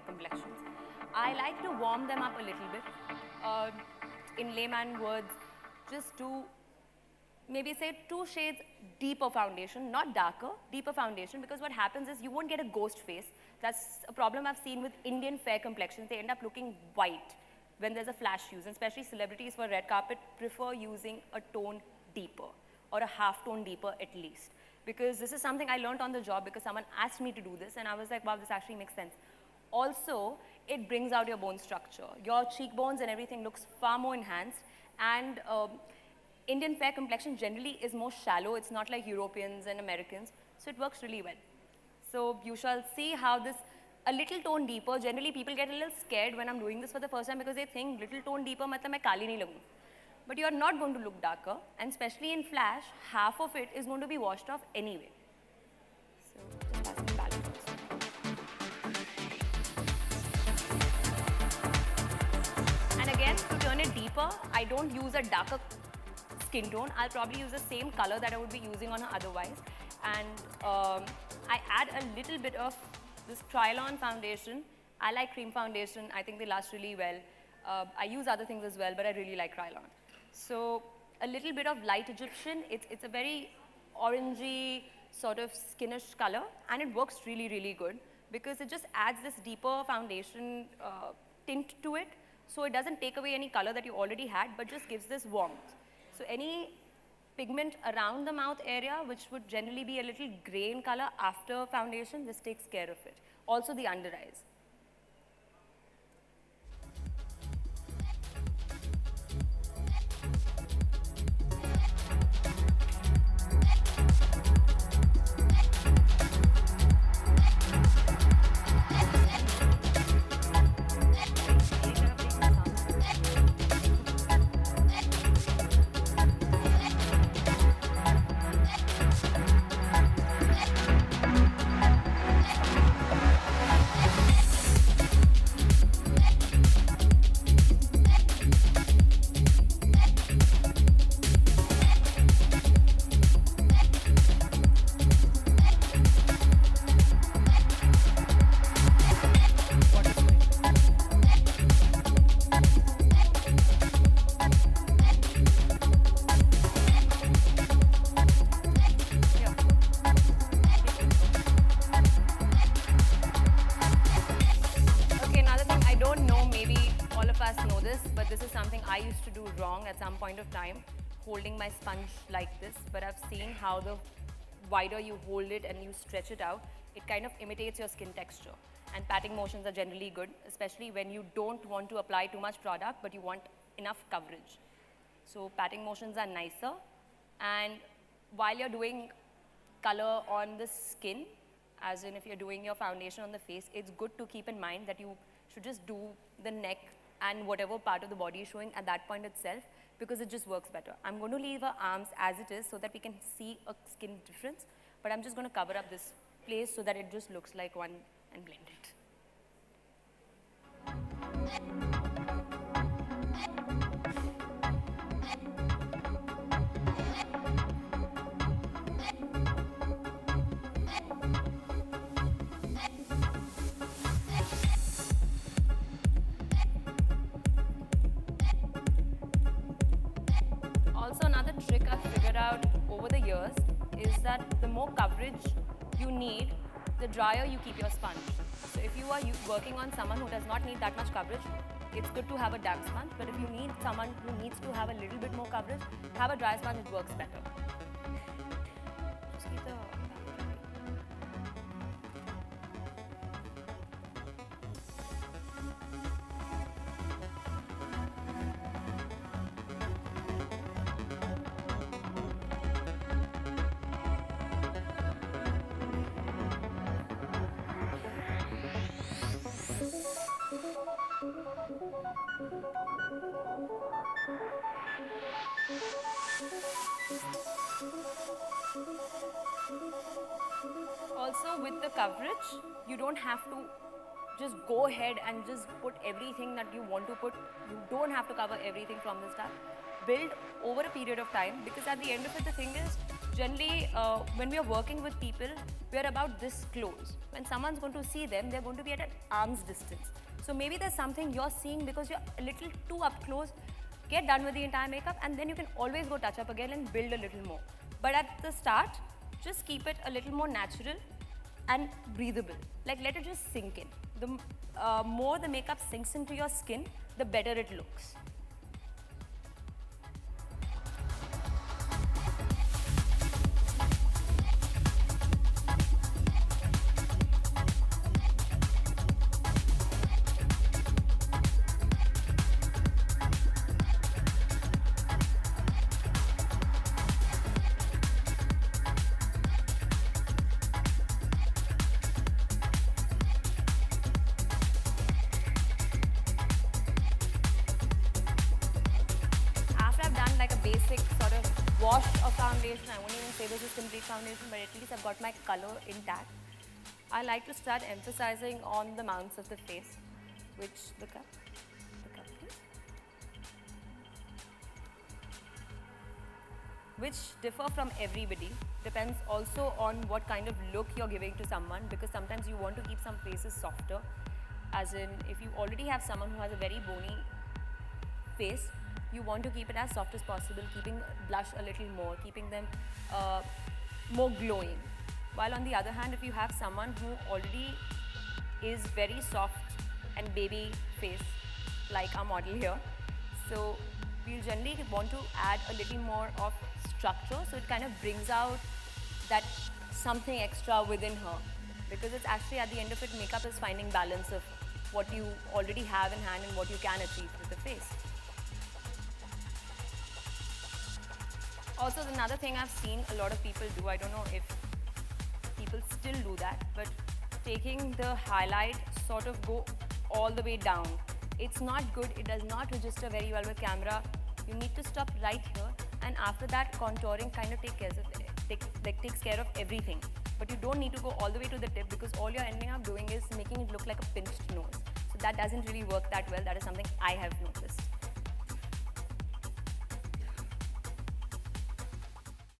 complexions. I like to warm them up a little bit. In layman words, just do maybe say 2 shades deeper foundation, not darker, deeper foundation, because what happens is you won't get a ghost face. That's a problem I've seen with Indian fair complexions. They end up looking white when there's a flash use, and especially celebrities for red carpet prefer using a tone deeper or a half tone deeper at least. Because this is something I learned on the job because someone asked me to do this and I was like, wow, this actually makes sense. Also, it brings out your bone structure. Your cheekbones and everything looks far more enhanced, and Indian fair complexion generally is more shallow. It's not like Europeans and Americans, so it works really well. So you shall see how this, a little tone deeper, generally people get a little scared when I'm doing this for the first time because they think little tone deeper matlab main kali nahi lagun. But you're not going to look darker, and especially in flash, half of it is going to be washed off anyway. So just have some balance also. And again, to turn it deeper, I don't use a darker skin tone. I'll probably use the same color that I would be using on her otherwise. And I add a little bit of this Salon foundation. I like cream foundation. I think they last really well. I use other things as well, but I really like Salon. So a little bit of light Egyptian. It's a very orangey sort of skinish color, and it works really, really good because it just adds this deeper foundation tint to it. So it doesn't take away any color that you already had, but just gives this warmth. So any pigment around the mouth area, which would generally be a little gray in color after foundation, this takes care of it. Also the under eyes. Holding my sponge like this, but I've seen how the wider you hold it and you stretch it out, it kind of imitates your skin texture. And patting motions are generally good, especially when you don't want to apply too much product, but you want enough coverage. So patting motions are nicer. And while you're doing color on the skin, as in if you're doing your foundation on the face, it's good to keep in mind that you should just do the neck and whatever part of the body is showing at that point itself, because it just works better. I'm going to leave her arms as it is so that we can see a skin difference, but I'm just going to cover up this place so that it just looks like one and blend it. Trick I've figured out over the years is that the more coverage you need, the drier you keep your sponge. So if you are working on someone who does not need that much coverage, it's good to have a damp sponge. But if you need someone who needs to have a little bit more coverage, have a dry sponge, it works better. Just keep the Also, with the coverage, you don't have to just go ahead and just put everything that you want to put. You don't have to cover everything from the start. Build over a period of time, because at the end of it, the thing is, generally, when we are working with people, we're about this close. When someone's going to see them, they're going to be at an arm's distance. So maybe there's something you're seeing because you're a little too up close. Get done with the entire makeup and then you can always go touch up again and build a little more. But at the start, just keep it a little more natural and breathable. Like let it just sink in. The more the makeup sinks into your skin, the better it looks. Basic sort of wash of foundation. I won't even say this is complete foundation, but at least I've got my color intact. I like to start emphasizing on the mounts of the face, which the cup please, which differ from everybody. Depends also on what kind of look you're giving to someone, because sometimes you want to keep some faces softer, as in if you already have someone who has a very bony face, you want to keep it as soft as possible, keeping blush a little more, keeping them more glowing. While on the other hand, if you have someone who already is very soft and baby face, like our model here, so we'll generally want to add a little more of structure, so it kind of brings out that something extra within her, because it's actually at the end of it, makeup is finding balance of what you already have in hand and what you can achieve with the face. Also, another thing I've seen a lot of people do, I don't know if people still do that, but taking the highlight sort of go all the way down. It's not good, it does not register very well with camera. You need to stop right here, and after that contouring kind of takes care of everything. But you don't need to go all the way to the tip, because all you're ending up doing is making it look like a pinched nose. So that doesn't really work that well. That is something I have noticed.